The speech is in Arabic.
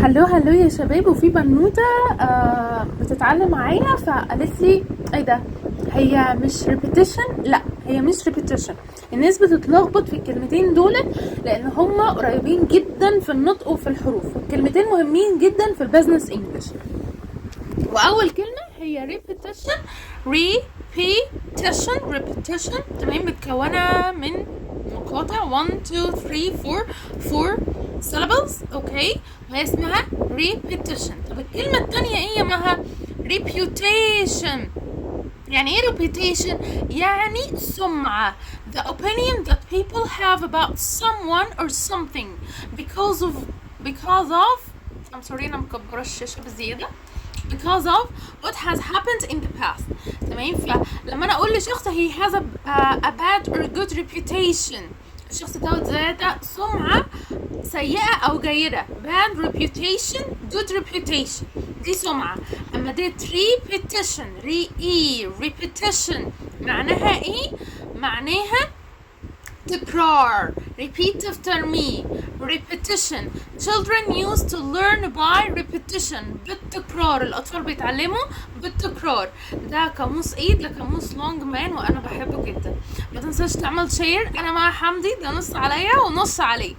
هلو يا شباب. وفي بنوتة بتتعلم معايا فقالت لي ايه ده، هي مش repetition؟ لا، هي مش repetition. الناس بتتلخبط في الكلمتين دول لان هما قريبين جدا في النطق وفي الحروف، والكلمتين مهمين جدا في البيزنس انجلش. واول كلمة هي repetition. repetition تمام، متكونة من مقاطع 1 2 3 4 syllables. اوكي، وهي اسمها repetition. طب الكلمة التانية ايه يا مها؟ reputation. يعني ايه reputation؟ يعني سمعة. the opinion that people have about someone or something because of I'm sorry انا مكبرة الشاشة بزيادة. because of what has happened in the past. تمام، فلما انا اقول لشخص he has a bad or good reputation، الشخص ده ذات سمعة سيئة او جيدة. bad reputation good reputation دي سمعة. اما دي repetition معناها ايه؟ معناها تكرار. repeat after me. repetition. children used to learn by repetition. بالتكرار، الأطفال بيتعلموا بالتكرار. ده قاموس ايه؟ ده قاموس لونج مان وأنا بحبه جدا. ما تنساش تعمل شير. أنا مع حمدي، ده نص عليا ونص عليك.